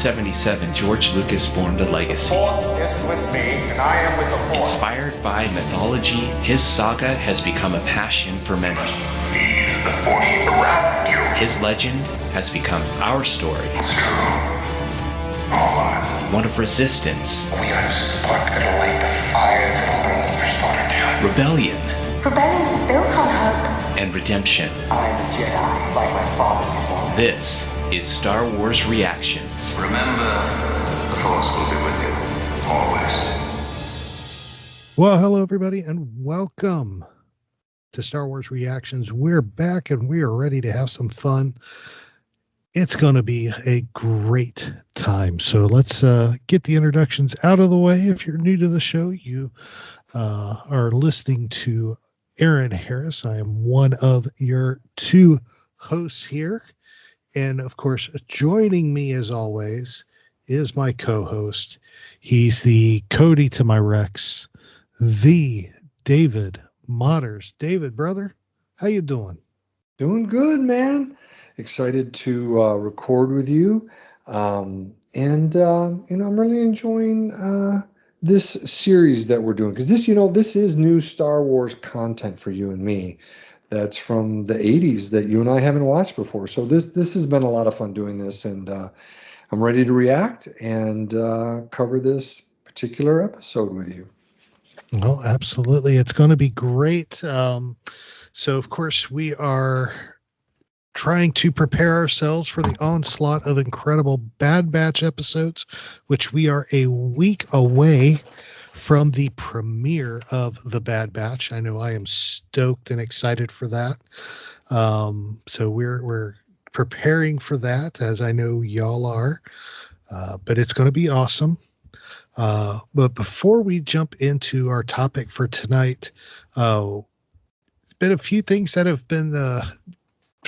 1977, George Lucas formed a legacy. The Force is with me, and I am with the Force. Inspired by mythology, his saga has become a passion for many. Feel the Force around you. His legend has become our story. It's true. All One of resistance, we are the spark that'll light the fire that'll burn the first order down. rebellion, Rebellion is built on hope. and redemption. I am a Jedi, like my father before. This is Star Wars Reactions. Remember, the Force will be with you, always. Well, hello, everybody, and welcome to Star Wars Reactions. We're back, and we are ready to have some fun. It's going to be a great time. So let's get the introductions out of the way. If you're new to the show, you are listening to Aaron Harris. I am one of your two hosts here. And, of course, joining me, as always, is my co-host. He's the Cody to my Rex, the David Motters. David, brother, how you doing? Doing good, man. Excited to record with you. I'm really enjoying this series that we're doing, because this is new Star Wars content for you and me. That's from the 80s that you and I haven't watched before. So this has been a lot of fun doing this, and I'm ready to react and cover this particular episode with you. Well, absolutely. It's going to be great. So, of course, we are trying to prepare ourselves for the onslaught of incredible Bad Batch episodes, which we are a week away from the premiere of The Bad Batch. I know I am stoked and excited for that. So we're preparing for that, as I know y'all are. But it's going to be awesome. But before we jump into our topic for tonight, there's been a few things that have been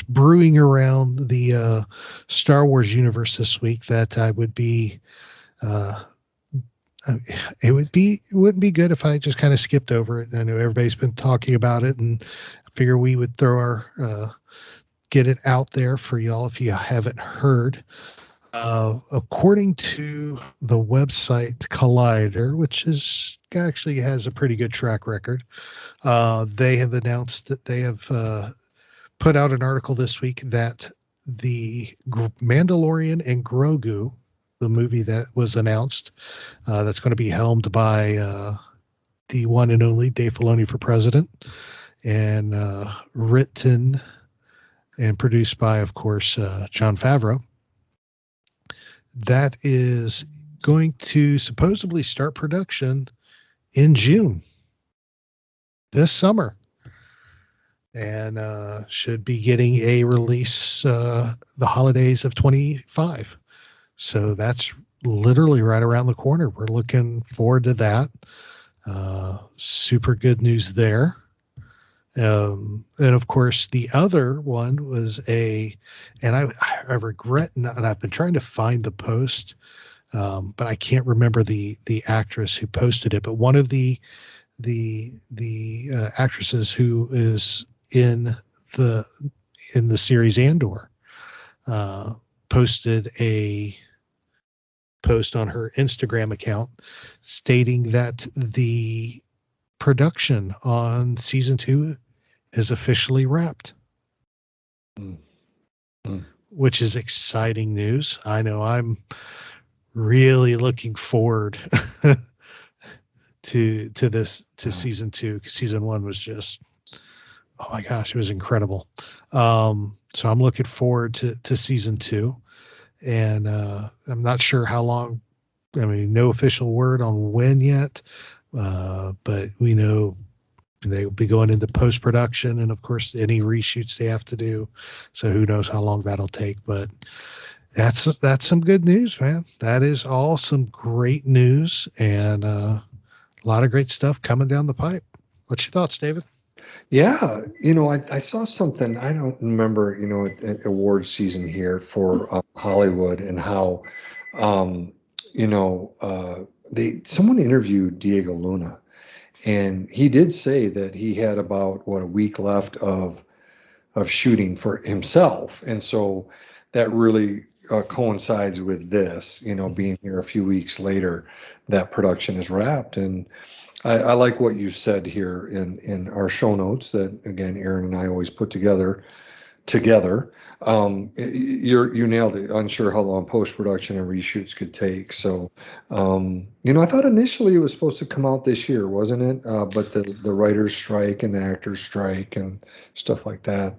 brewing around the Star Wars universe this week that I would be it wouldn't be good if I just kind of skipped over it. I know everybody's been talking about it, and I figure we would throw our get it out there for y'all if you haven't heard. According to the website Collider, which actually has a pretty good track record, they have announced that they have put out an article this week that the Mandalorian and Grogu, the movie that was announced, that's going to be helmed by the one and only Dave Filoni for president, and written and produced by, of course, Jon Favreau. That is going to supposedly start production in June this summer, and should be getting a release the holidays of 25. So that's literally right around the corner. We're looking forward to that. Super good news there. And of course, the other one was and I regret not, and I've been trying to find the post, but I can't remember the actress who posted it. But one of the actresses who is in the series Andor posted a post on her Instagram account stating that the production on season 2 is officially wrapped, which is exciting news. I know I'm really looking forward to season 2. Season 1 was just, oh my gosh, it was incredible. So I'm looking forward to season 2, and I'm not sure how long. I mean, no official word on when yet, but we know they will be going into post-production, and of course any reshoots they have to do. So who knows how long that'll take, but that's some good news, man. That is all some great news, and a lot of great stuff coming down the pipe. What's your thoughts, David? Yeah, I saw something. I don't remember, award season here for Hollywood, and how, someone interviewed Diego Luna, and he did say that he had about a week left of shooting for himself, and so that really coincides with this, being here a few weeks later, that production is wrapped. And I like what you said here in our show notes that, again, Aaron and I always put together. You nailed it. Unsure how long post-production and reshoots could take. So, I thought initially it was supposed to come out this year, wasn't it? But the writers' strike and the actors' strike and stuff like that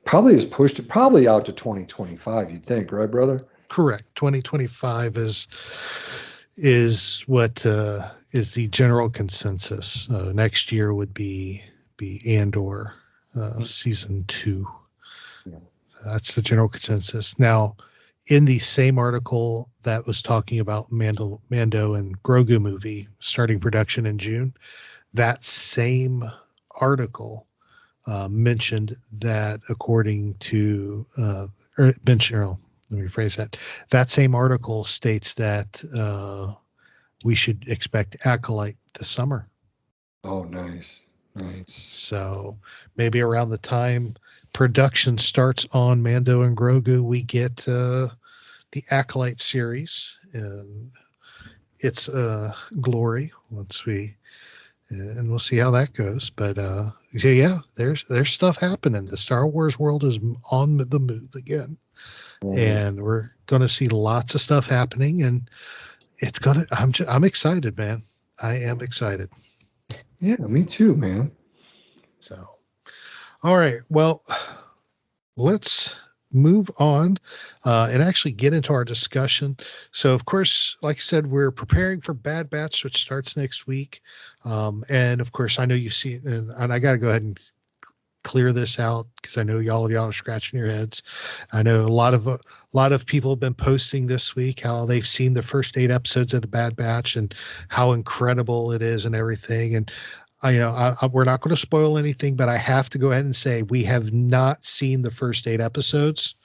probably has pushed it probably out to 2025, you'd think, right, brother? Correct. 2025 is what is the general consensus. Next year would be Andor season 2. Yeah. That's the general consensus. Now, in the same article that was talking about Mando and Grogu movie starting production in June, that same article mentioned that according to let me rephrase that. That same article states that we should expect Acolyte this summer. Oh, nice. So maybe around the time production starts on Mando and Grogu, we get the Acolyte series and its glory and we'll see how that goes. But yeah, there's stuff happening. The Star Wars world is on the move again, and we're going to see lots of stuff happening. And I'm excited, man. I am excited. Yeah, me too, man. So, all right. Well, let's move on and actually get into our discussion. So, of course, like I said, we're preparing for Bad Batch, which starts next week. And of course, I know you've seen, and I got to go ahead and clear this out because I know y'all are scratching your heads. I know a lot of people have been posting this week how they've seen the first 8 episodes of the Bad Batch and how incredible it is and everything. And we're not going to spoil anything, but I have to go ahead and say we have not seen the first 8 episodes.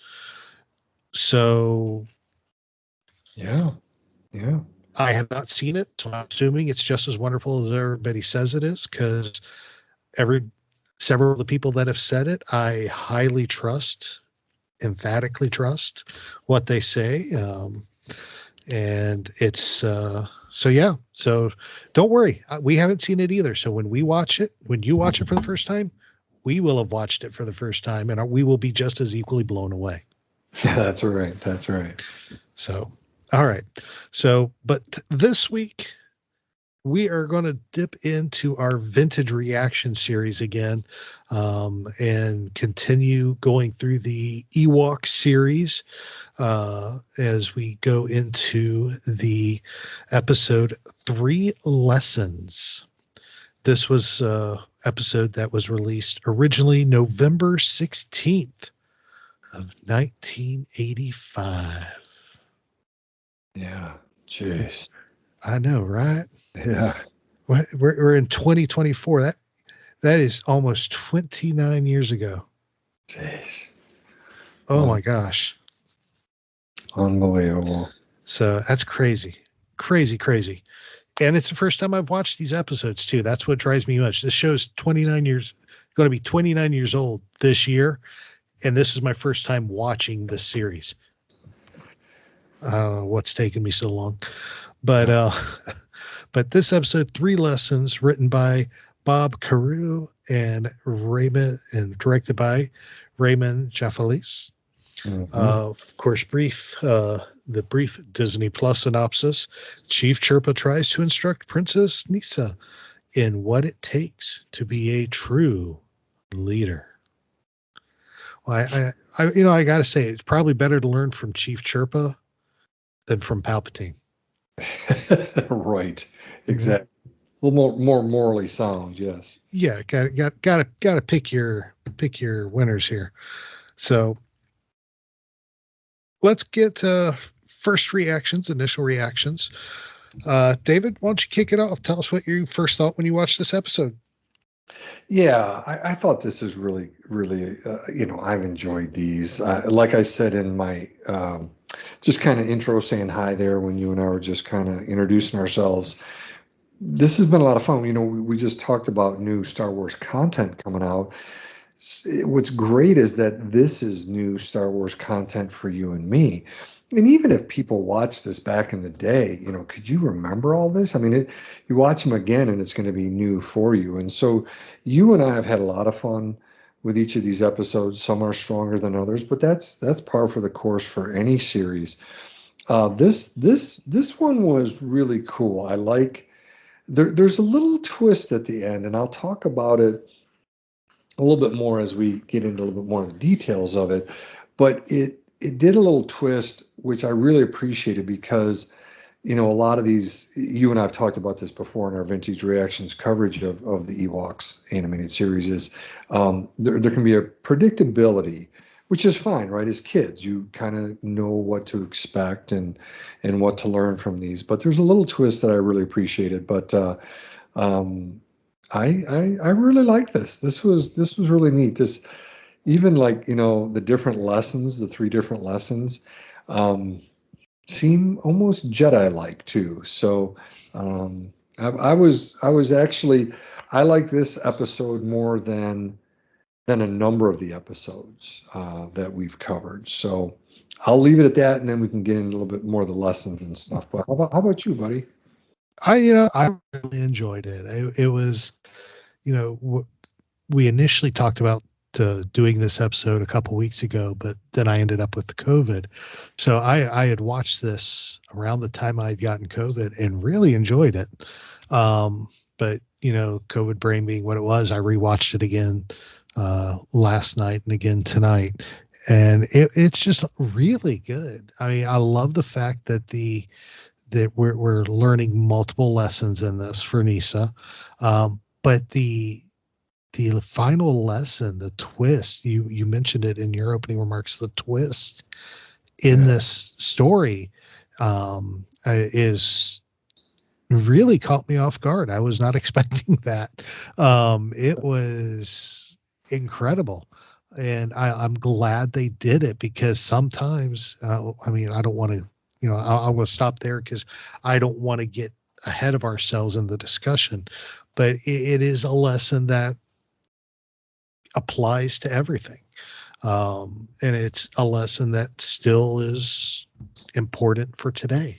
So, yeah, I have not seen it. So I'm assuming it's just as wonderful as everybody says it is, because several of the people that have said it, I highly emphatically trust what they say. And it's, so yeah, so don't worry. We haven't seen it either. So when you watch it for the first time, we will have watched it for the first time and we will be just as equally blown away. Yeah, that's right. So, all right. So, but this week we are going to dip into our vintage reaction series again, and continue going through the Ewoks series, as we go into the episode 3 Lessons. This was an episode that was released originally November 16th of 1985. Yeah. Jeez. I know, right? Yeah. We're in 2024. That is almost 29 years ago. Jeez. Oh my gosh. Unbelievable. So that's crazy. Crazy. And it's the first time I've watched these episodes too. That's what drives me nuts. This show's going to be 29 years old this year. And this is my first time watching this series. I don't know what's taken me so long, but this episode 3 Lessons, written by Bob Carew and directed by Raymond Jaffalis. Mm-hmm. Of course, the brief Disney Plus synopsis: Chief Chirpa tries to instruct Princess Nisa in what it takes to be a true leader. Well, I got to say, it's probably better to learn from Chief Chirpa than from Palpatine. Right. Exactly. A little more morally sound. Yes. Yeah. Got to pick your winners here. So let's get initial reactions. David, why don't you kick it off? Tell us what you first thought when you watched this episode. Yeah, I thought this is really, really, I've enjoyed these. Like I said in my just kind of intro saying hi there when you and I were just kind of introducing ourselves. This has been a lot of fun. We just talked about new Star Wars content coming out. what's great is that this is new Star Wars content for you and me. And even if people watched this back in the day, could you remember all this? I mean, you watch them again and it's going to be new for you. And so you and I have had a lot of fun with each of these episodes. Some are stronger than others, but that's par for the course for any series. This one was really cool. I like there's a little twist at the end, and I'll talk about it a little bit more as we get into a little bit more of the details of it. But it did a little twist, which I really appreciated because, a lot of these, you and I have talked about this before in our Vintage Reactions coverage of the Ewoks animated series, is there can be a predictability, which is fine, right? As kids, you kind of know what to expect and what to learn from these. But there's a little twist that I really appreciated. But I really like this. This was really neat. This, even like, the different lessons, the 3 different lessons, seem almost Jedi-like too. So I was actually, I like this episode more than a number of the episodes that we've covered. So I'll leave it at that, and then we can get into a little bit more of the lessons and stuff. But how about you, buddy? I really enjoyed it. It was, we initially talked about doing this episode a couple weeks ago, but then I ended up with the COVID. So I had watched this around the time I'd gotten COVID and really enjoyed it. But COVID brain being what it was, I rewatched it again last night and again tonight, and it's just really good. I mean, I love the fact that that we're learning multiple lessons in this for Nisa, but the final lesson, the twist, you mentioned it in your opening remarks, the twist in this story is really caught me off guard. I was not expecting that. It was incredible. And I'm glad they did it, because sometimes, I don't want to, I'm going to stop there because I don't want to get ahead of ourselves in the discussion, but it is a lesson that applies to everything. And it's a lesson that still is important for today.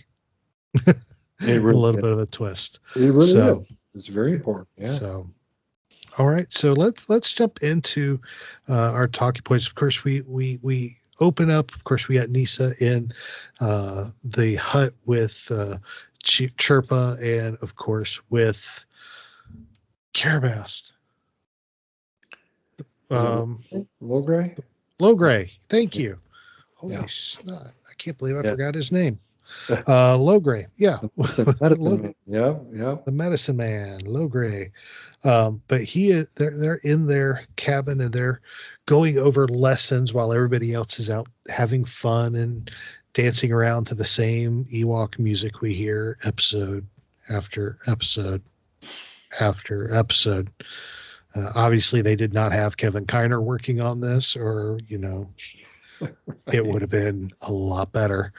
A little bit of a twist. It really is. It's very important. Yeah. So, all right. So let's jump into our talking points. Of course, we open up. Of course, we got Nisa in the hut with Chirpa, and of course with Carabast. Logray. Thank you. Holy snot! I can't believe I forgot his name. Logray. Yeah. Medicine man. Yeah. The medicine man, Logray. But they're in their cabin and they're going over lessons while everybody else is out having fun and dancing around to the same Ewok music we hear episode after episode after episode. Obviously, they did not have Kevin Kiner working on this, or, it would have been a lot better.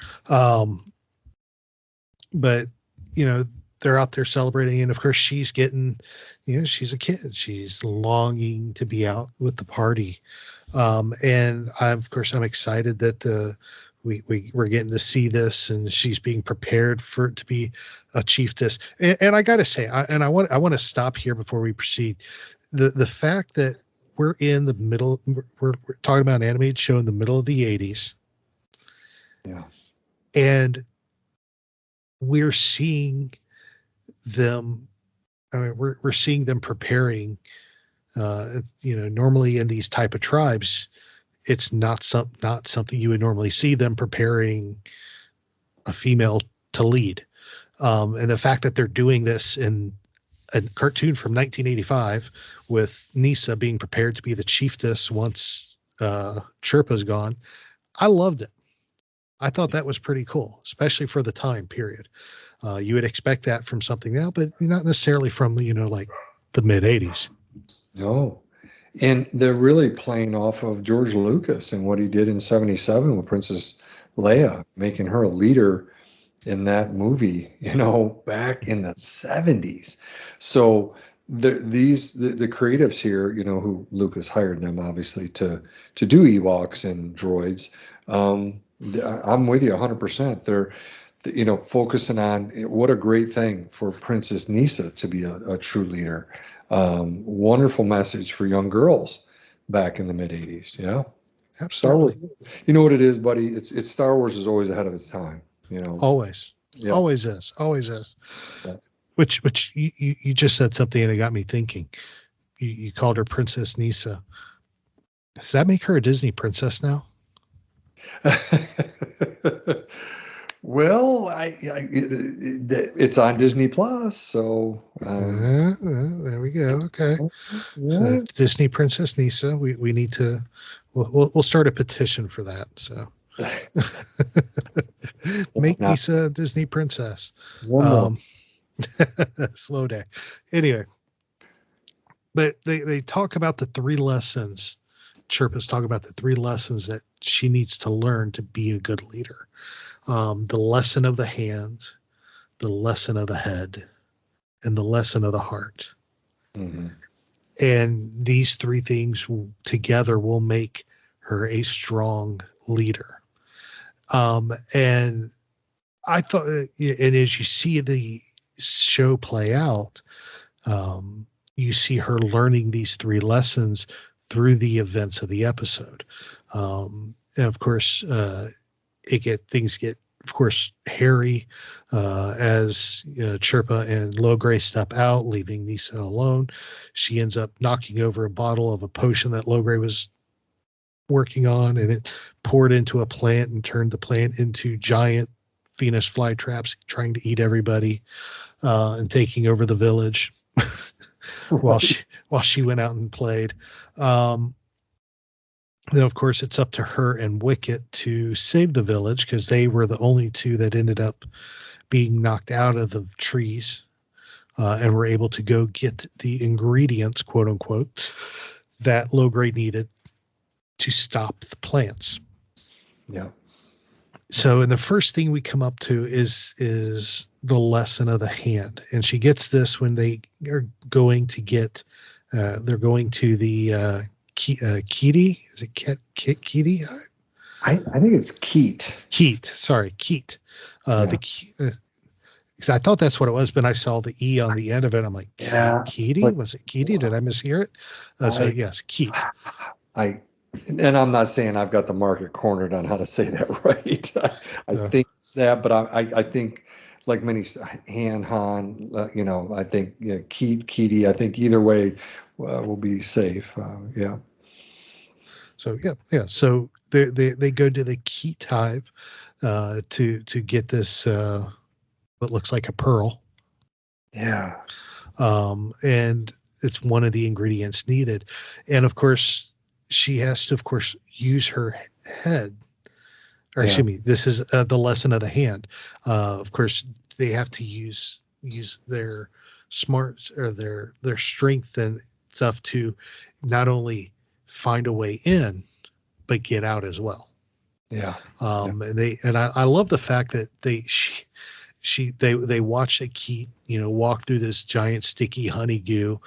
But, they're out there celebrating. And of course, she's getting, she's a kid. She's longing to be out with the party. And I'm excited that we're getting to see this, and she's being prepared to be a chiefess. And I got to say, I want to stop here before we proceed. The fact that we're in the middle, we're talking about an animated show in the middle of the 80s. Yeah. And we're seeing them, we're seeing them preparing, normally in these type of tribes, it's not something you would normally see them preparing a female to lead. And the fact that they're doing this in a cartoon from 1985 with Nisa being prepared to be the chiefess once Chirpa's gone, I loved it. I thought that was pretty cool, especially for the time period. You would expect that from something now, but not necessarily from, like the mid 80s. No. And they're really playing off of George Lucas and what he did in 77 with Princess Leia, making her a leader in that movie, back in the 70s. So the creatives here, who Lucas hired them obviously to do Ewoks and droids. I'm with you 100%. They're focusing on what a great thing for Princess Nisa to be a true leader. Wonderful message for young girls back in the mid 80s. Yeah. Star Wars. Absolutely. You know what it is, buddy? It's Star Wars is always ahead of its time. Always. Yeah. Always is. Always is. Yeah. Which you just said something and it got me thinking. You called her Princess Nisa. Does that make her a Disney princess now? Well, it's on Disney Plus, so there we go. Okay, yeah. so Disney Princess Nisa. We need to. We'll start a petition for that. So make Nisa a Disney princess. One more. Slow down. Anyway, but they talk about the 3 lessons. Chirpa's talking about the 3 lessons that she needs to learn to be a good leader. The lesson of the hand, the lesson of the head, and the lesson of the heart. Mm-hmm. And these 3 things together will make her a strong leader. And I thought, and as you see the show play out, you see her learning these 3 lessons through the events of the episode. And of course, things get, of course, hairy as Chirpa and Logray step out, leaving Nisa alone. She ends up knocking over a bottle of a potion that Logray was working on, and it poured into a plant and turned the plant into giant Venus flytraps, trying to eat everybody and taking over the village while she went out and played. Then, of course, it's up to her and Wicket to save the village because they were the only 2 that ended up being knocked out of the trees and were able to go get the ingredients, quote unquote, that Logray needed to stop the plants. Yeah. So, and the first thing we come up to is the lesson of the hand, and she gets this when they are going to get. They're going to the Keeti. Is it Keeti? I think it's Keet. Keet. Sorry, Keet. Because I thought that's what it was, but I saw the E on the end of it. I'm like, Keeti? Was it Keeti? Did I mishear it? So yes, Keet. And I'm not saying I've got the market cornered on how to say that right. I think it's that, but I think like many Han, I think Keet, Keeti. I think either way will be safe. Yeah. So yeah. So they go to the Keet hive to get this what looks like a pearl. Yeah. And it's one of the ingredients needed, and of course she has to, of course, use her head. Or excuse me, this is the lesson of the hand. Of course, they have to use their smarts or their strength and stuff to not only find a way in, but get out as well. Yeah. And I love the fact that they watch a Keet, walk through this giant sticky honey goo,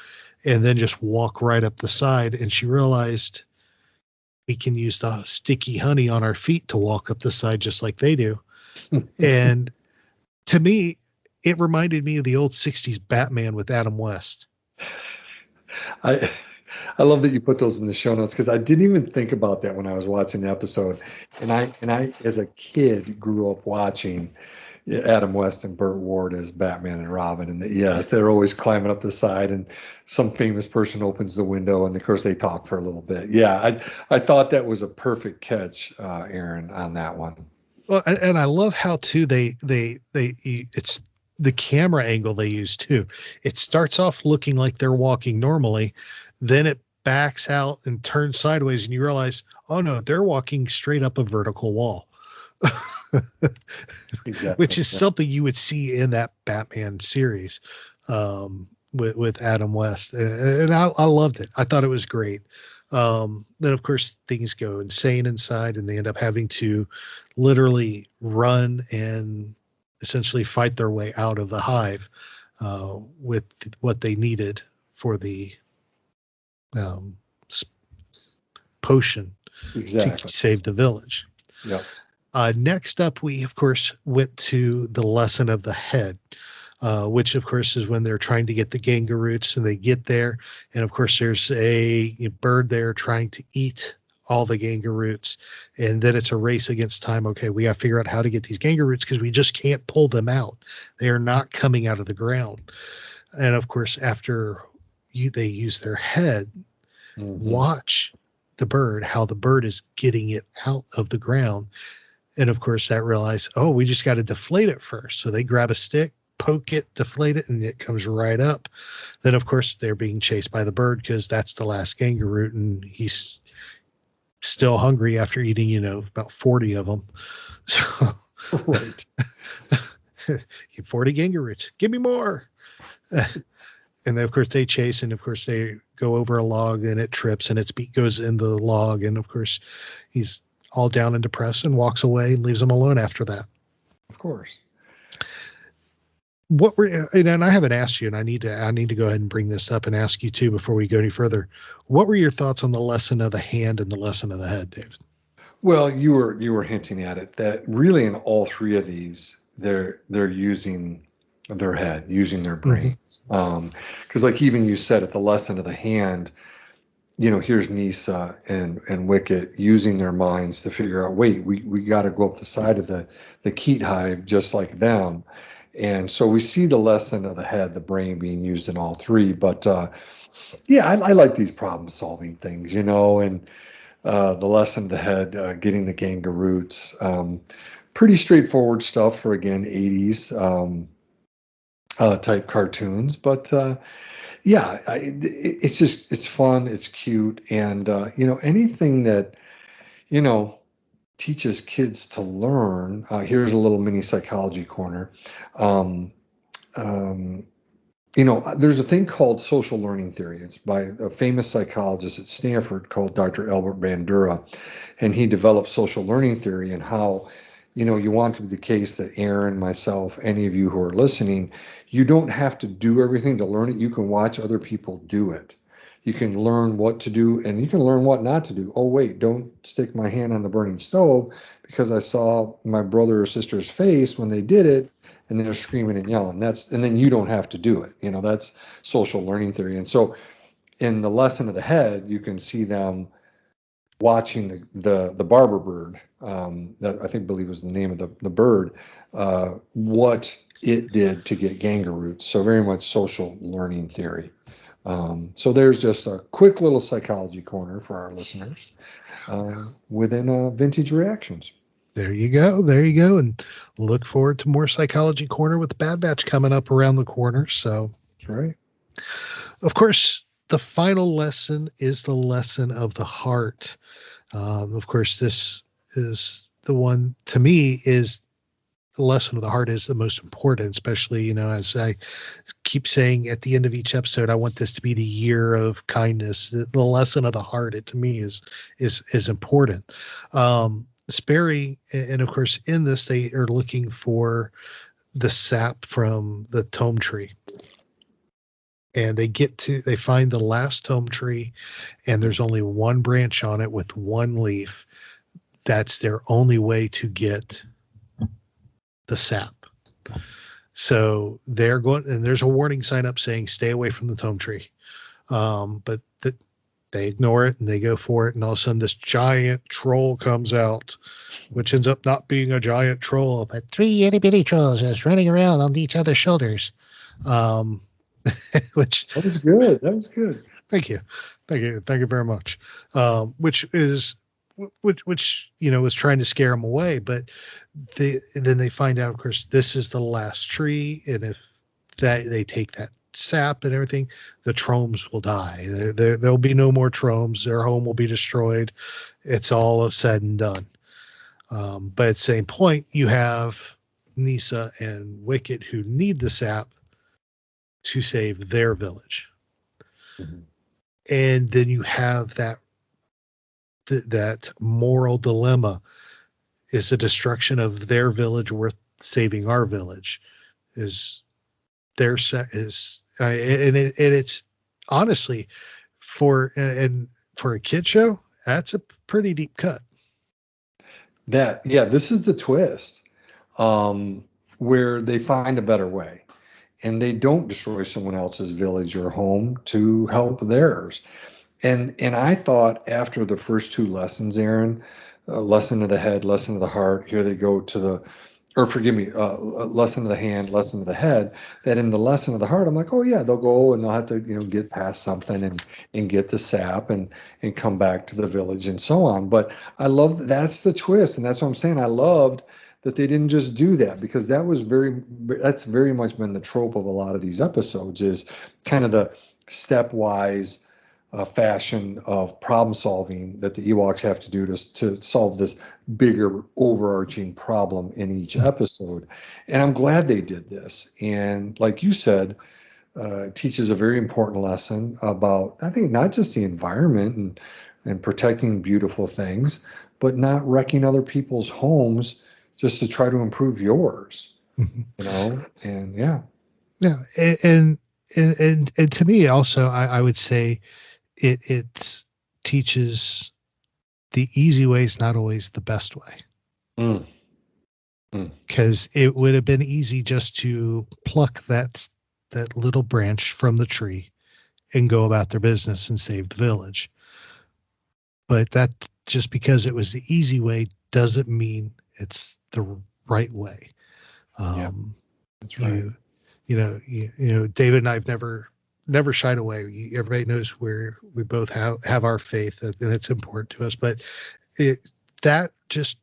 and then just walk right up the side. And she realized we can use the sticky honey on our feet to walk up the side just like they do. And to me, it reminded me of the old 60s Batman with Adam West. I love that you put those in the show notes because I didn't even think about that when I was watching the episode. And I as a kid grew up watching Adam West and Burt Ward as Batman and Robin. And yes, they're always climbing up the side and some famous person opens the window and of course they talk for a little bit. Yeah. I thought that was a perfect catch, Aaron, on that one. Well, and I love how too, it's the camera angle they use too. It starts off looking like they're walking normally. Then it backs out and turns sideways and you realize, oh no, they're walking straight up a vertical wall. Exactly. Which is something you would see in that Batman series with Adam West. And I loved it. I thought it was great. Then, of course, things go insane inside and they end up having to literally run and essentially fight their way out of the hive with what they needed for the um, s- potion Exactly. to save the village. Yep. Next up, we of course went to the lesson of the head, which of course is when they're trying to get the Ganga roots, and they get there, and of course there's a bird there trying to eat all the Ganga roots, and then it's a race against time. Okay, we got to figure out how to get these Ganga roots because we just can't pull them out. They are not coming out of the ground. And of course, after they use their head, watch the bird, how the bird is getting it out of the ground. And of course, that realized, oh, we just got to deflate it first. So they grab a stick, poke it, deflate it, and it comes right up. Then, of course, they're being chased by the bird because that's the last Ganga root, and he's still hungry after eating, about 40 of them. So, Right. 40 Ganga roots, give me more. And then, of course, they chase, and of course, they go over a log, and it trips, and its beak goes in the log. And of course, he's all down and depressed and walks away and leaves them alone after that. Of course. What were, and I haven't asked you, and I need to go ahead and bring this up and ask you too before we go any further. What were your thoughts on the lesson of the hand and the lesson of the head, David? Well, you were hinting at it, that really in all three of these, they're using their head, using their brains. Because like even you said at the lesson of the hand, here's Nisa and Wicket using their minds to figure out, wait, we got to go up the side of the Keat hive just like them. And so we see the lesson of the head, the brain being used in all three. But I like these problem solving things, and the lesson of the head, getting the Ganga roots, pretty straightforward stuff for, again, 80s type cartoons. But it's fun, it's cute, and anything that teaches kids to learn. Here's a little mini psychology corner. There's a thing called social learning theory. It's by a famous psychologist at Stanford called Dr. Albert Bandura, and he developed social learning theory, and how you want to be the case that Aaron, myself, any of you who are listening, you don't have to do everything to learn it. You can watch other people do it. You can learn what to do, and you can learn what not to do. Oh, wait, don't stick my hand on the burning stove because I saw my brother or sister's face when they did it, and they're screaming and yelling. And then you don't have to do it. That's social learning theory. And so in the lesson of the head, you can see them watching the barber bird, that I believe was the name of the bird, what it did to get Ganga roots. So very much social learning theory. So there's just a quick little psychology corner for our listeners within Vintage Reactions. There you go. And look forward to more Psychology Corner with Bad Batch coming up around the corner. So that's right. Of course, the final lesson is the lesson of the heart. Of course, this is the one, to me, is the lesson of the heart is the most important, especially, as I keep saying at the end of each episode, I want this to be the year of kindness. The lesson of the heart, to me, is important. Sperry, and of course, in this, they are looking for the sap from the tome tree. And they find the last tome tree, and there's only one branch on it with one leaf. That's their only way to get the sap. So they're going, and there's a warning sign up saying, stay away from the tome tree. But they ignore it and they go for it. And all of a sudden this giant troll comes out, which ends up not being a giant troll, but three itty bitty trolls just running around on each other's shoulders. Which that was good. Thank you very much. Which is trying to scare them away, but then they find out, of course, this is the last tree, and if they take that sap and everything, the Tromes will die. There'll be no more Tromes. Their home will be destroyed. It's all said and done. But at the same point, you have Nisa and Wicket who need the sap to save their village. Mm-hmm. And then you have that moral dilemma. Is the destruction of their village worth saving our village? It's honestly, for and for a kid show, that's a pretty deep cut. This is the twist, where they find a better way, and they don't destroy someone else's village or home to help theirs. And I thought after the first two lessons, Aaron, lesson of the head, lesson of the heart, here they go to the, or forgive me, lesson of the hand, lesson of the head, that in the lesson of the heart, I'm like, oh yeah, they'll go and they'll have to, get past something and get the sap and come back to the village and so on. But I love that's the twist. And that's what I'm saying. I loved that they didn't just do that, because that's very much been the trope of a lot of these episodes, is kind of the stepwise fashion of problem solving that the Ewoks have to do to solve this bigger overarching problem in each episode. And I'm glad they did this. And like you said, teaches a very important lesson about, I think, not just the environment and protecting beautiful things, but not wrecking other people's homes just to try to improve yours. And yeah. And to me also, I would say it teaches the easy way is not always the best way. Because it would have been easy just to pluck that little branch from the tree and go about their business and save the village. But that, just because it was the easy way doesn't mean it's the right way. That's right. David and I've never shied away. Everybody knows where we both have our faith, and it's important to us. But that just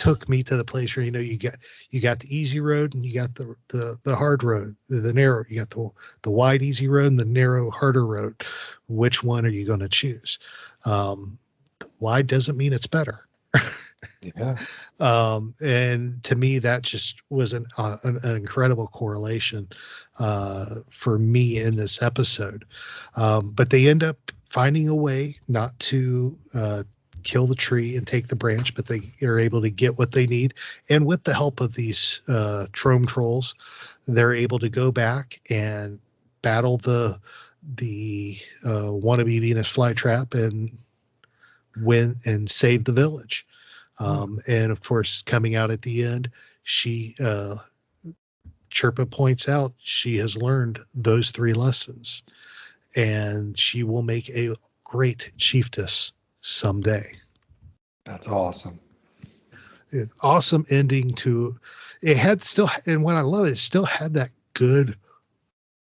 took me to the place where you got the easy road and you got the hard road, the narrow. You got the wide easy road and the narrow harder road. Which one are you going to choose? Wide doesn't mean it's better. Yeah. And to me, that just was an incredible correlation for me in this episode. But they end up finding a way not to kill the tree and take the branch, but they are able to get what they need. And with the help of these Trome trolls, they're able to go back and battle the wannabe Venus flytrap and win and save the village. And of course, coming out at the end, she Chirpa points out she has learned those 3 lessons, and she will make a great chiefess someday. That's awesome. Awesome ending to it. Had still, and what I love, it still had that good,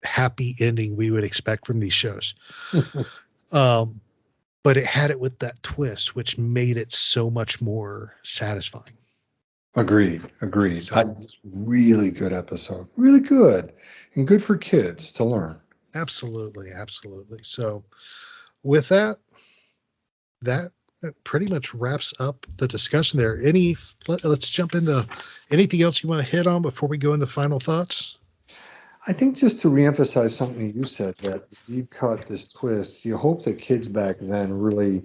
happy ending we would expect from these shows. But it had it with that twist, which made it so much more satisfying. Agreed. Really good episode. Really good. And good for kids to learn. Absolutely. So with that pretty much wraps up the discussion there. Let's jump into anything else you want to hit on before we go into final thoughts? I think just to reemphasize something you said, that deep cut, this twist, you hope that kids back then really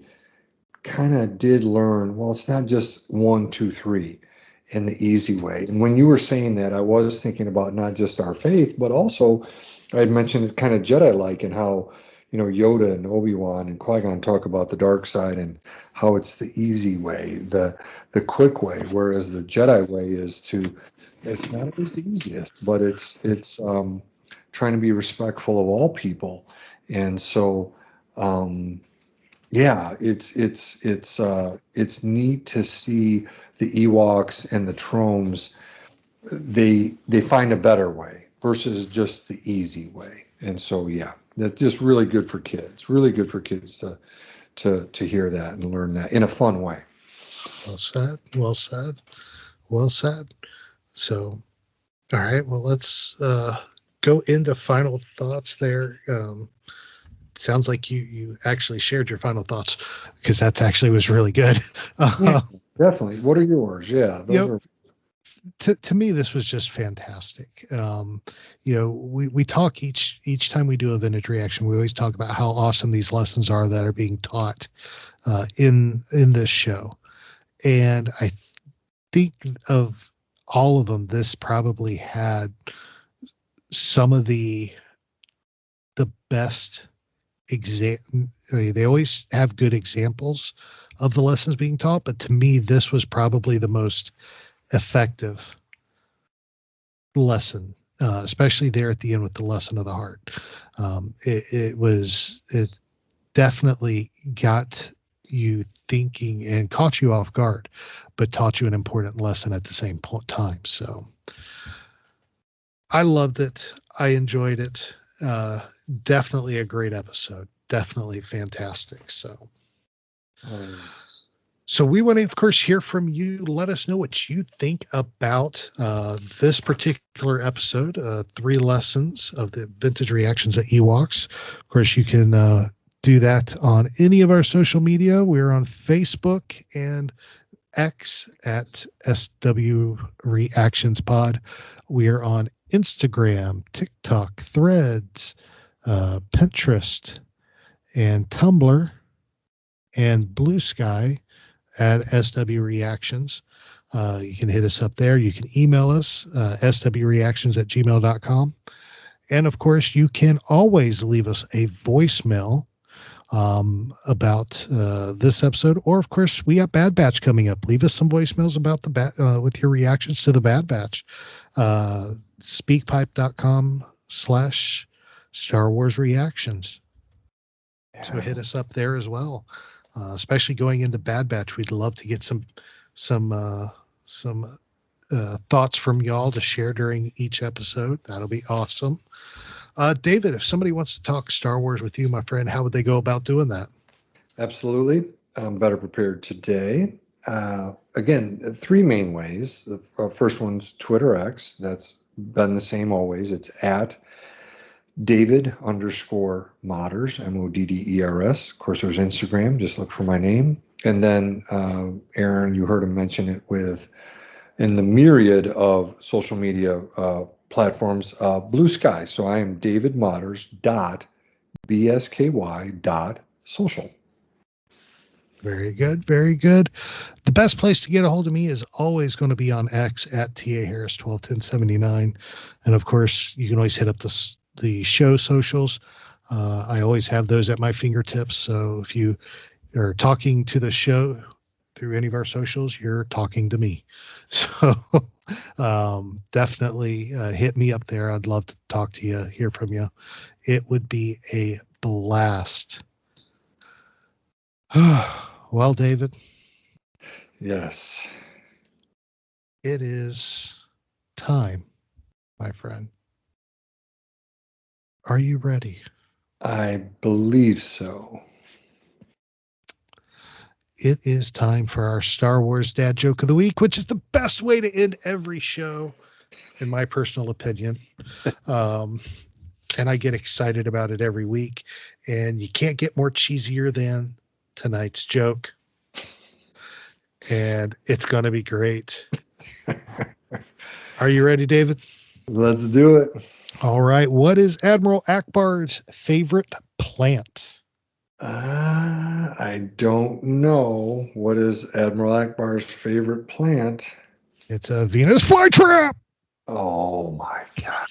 kind of did learn, well, it's not just 1, 2, 3 in the easy way. And when you were saying that, I was thinking about not just our faith, but also I had mentioned it kind of Jedi-like, and how, Yoda and Obi-Wan and Qui-Gon talk about the dark side and how it's the easy way, the quick way, whereas the Jedi way it's not always the easiest, but it's trying to be respectful of all people. And so, it's neat to see the Ewoks and the Tromes. They find a better way versus just the easy way. And so, that's just really good for kids. Really good for kids to hear that and learn that in a fun way. Well said. So, all right. Well, let's go into final thoughts there. Sounds like you actually shared your final thoughts, because that actually was really good. Yeah, definitely. What are yours? Yeah, those are. To me, this was just fantastic. We talk each time we do a vintage reaction, we always talk about how awesome these lessons are that are being taught in this show. And I think of all of them, this probably had some of the best they always have good examples of the lessons being taught, but to me, this was probably the most effective lesson, especially there at the end with the lesson of the heart. It definitely got you thinking and caught you off guard, but taught you an important lesson at the same time. So I loved it. I enjoyed it. Definitely a great episode. Definitely fantastic. So, so we want to, of course, hear from you. Let us know what you think about this particular episode, 3 lessons of the vintage reactions at Ewoks. Of course, you can do that on any of our social media. We're on Facebook and X at SW Reactions Pod. We are on Instagram, TikTok, Threads, Pinterest, and Tumblr, and Blue Sky at SW Reactions. You can hit us up there. You can email us, swreactions@gmail.com. And of course, you can always leave us a voicemail about this episode, or of course, we got Bad Batch coming up. Leave us some voicemails about with your reactions to the Bad Batch. Speakpipe.com/Star Wars Reactions. Yeah. So hit us up there as well. Especially going into Bad Batch, we'd love to get some thoughts from y'all to share during each episode. That'll be awesome. David, if somebody wants to talk Star Wars with you, my friend, how would they go about doing that? Absolutely. I'm better prepared today. Again, 3 main ways. The first one's Twitter X. That's been the same always. It's at David_Modders, MODDERS. Of course, there's Instagram. Just look for my name. And then Aaron, you heard him mention it in the myriad of social media platforms, Blue Sky. So I am davidmodders.bsky.social. Very good. Very good. The best place to get a hold of me is always going to be on X at TA Harris 121079. And of course, you can always hit up the show socials. I always have those at my fingertips. So if you are talking to the show through any of our socials, you're talking to me. So definitely hit me up there. I'd love to talk to you, hear from you. It would be a blast. Well, David. Yes. It is time, my friend. Are you ready? I believe so. It is time for our Star Wars Dad Joke of the Week, which is the best way to end every show, in my personal opinion. And I get excited about it every week. And you can't get more cheesier than tonight's joke. And it's going to be great. Are you ready, David? Let's do it. All right. What is Admiral Akbar's favorite plant? I don't know. What is Admiral Akbar's favorite plant? It's a Venus flytrap. Oh my God.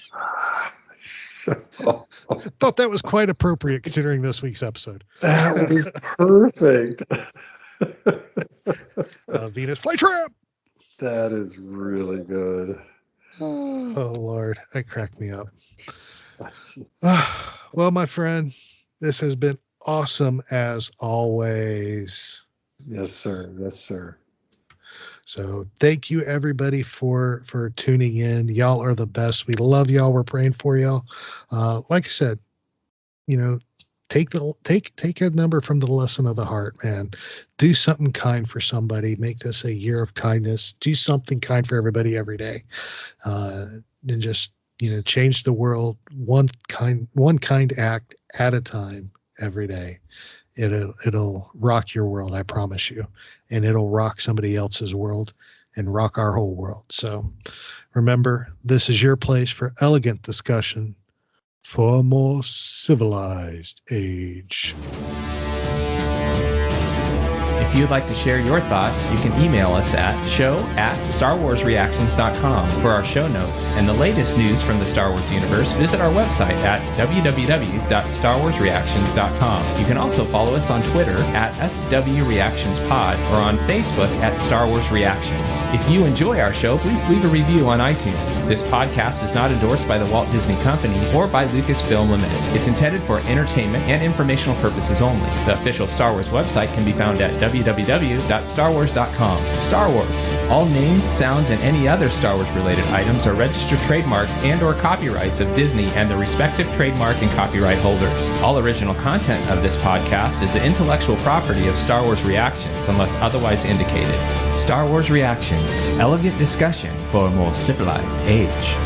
Thought that was quite appropriate considering this week's episode. That was perfect. Venus flytrap. That is really good. Oh, Lord. That cracked me up. Well, my friend, this has been awesome as always. Yes, sir. Yes, sir. So thank you everybody for tuning in. Y'all are the best. We love y'all. We're praying for y'all. Like I said, take a number from the lesson of the heart, man. Do something kind for somebody. Make this a year of kindness. Do something kind for everybody every day. And just, change the world one kind act at a time every day. It'll rock your world, I promise you. And it'll rock somebody else's world and rock our whole world. So remember, this is your place for elegant discussion for a more civilized age. If If you'd like to share your thoughts, you can email us at show@starwarsreactions.com for our show notes and the latest news from the Star Wars universe. Visit our website at www.starwarsreactions.com. You can also follow us on Twitter at SWReactionsPod or on Facebook at Star Wars Reactions. If you enjoy our show, please leave a review on iTunes. This podcast is not endorsed by the Walt Disney Company or by Lucasfilm Limited. It's intended for entertainment and informational purposes only. The official Star Wars website can be found at www.starwars.com. Star Wars. All names, sounds, and any other Star Wars related items are registered trademarks and or copyrights of Disney and the respective trademark and copyright holders. All original content of this podcast is the intellectual property of Star Wars Reactions unless otherwise indicated. Star Wars Reactions. Elegant discussion for a more civilized age.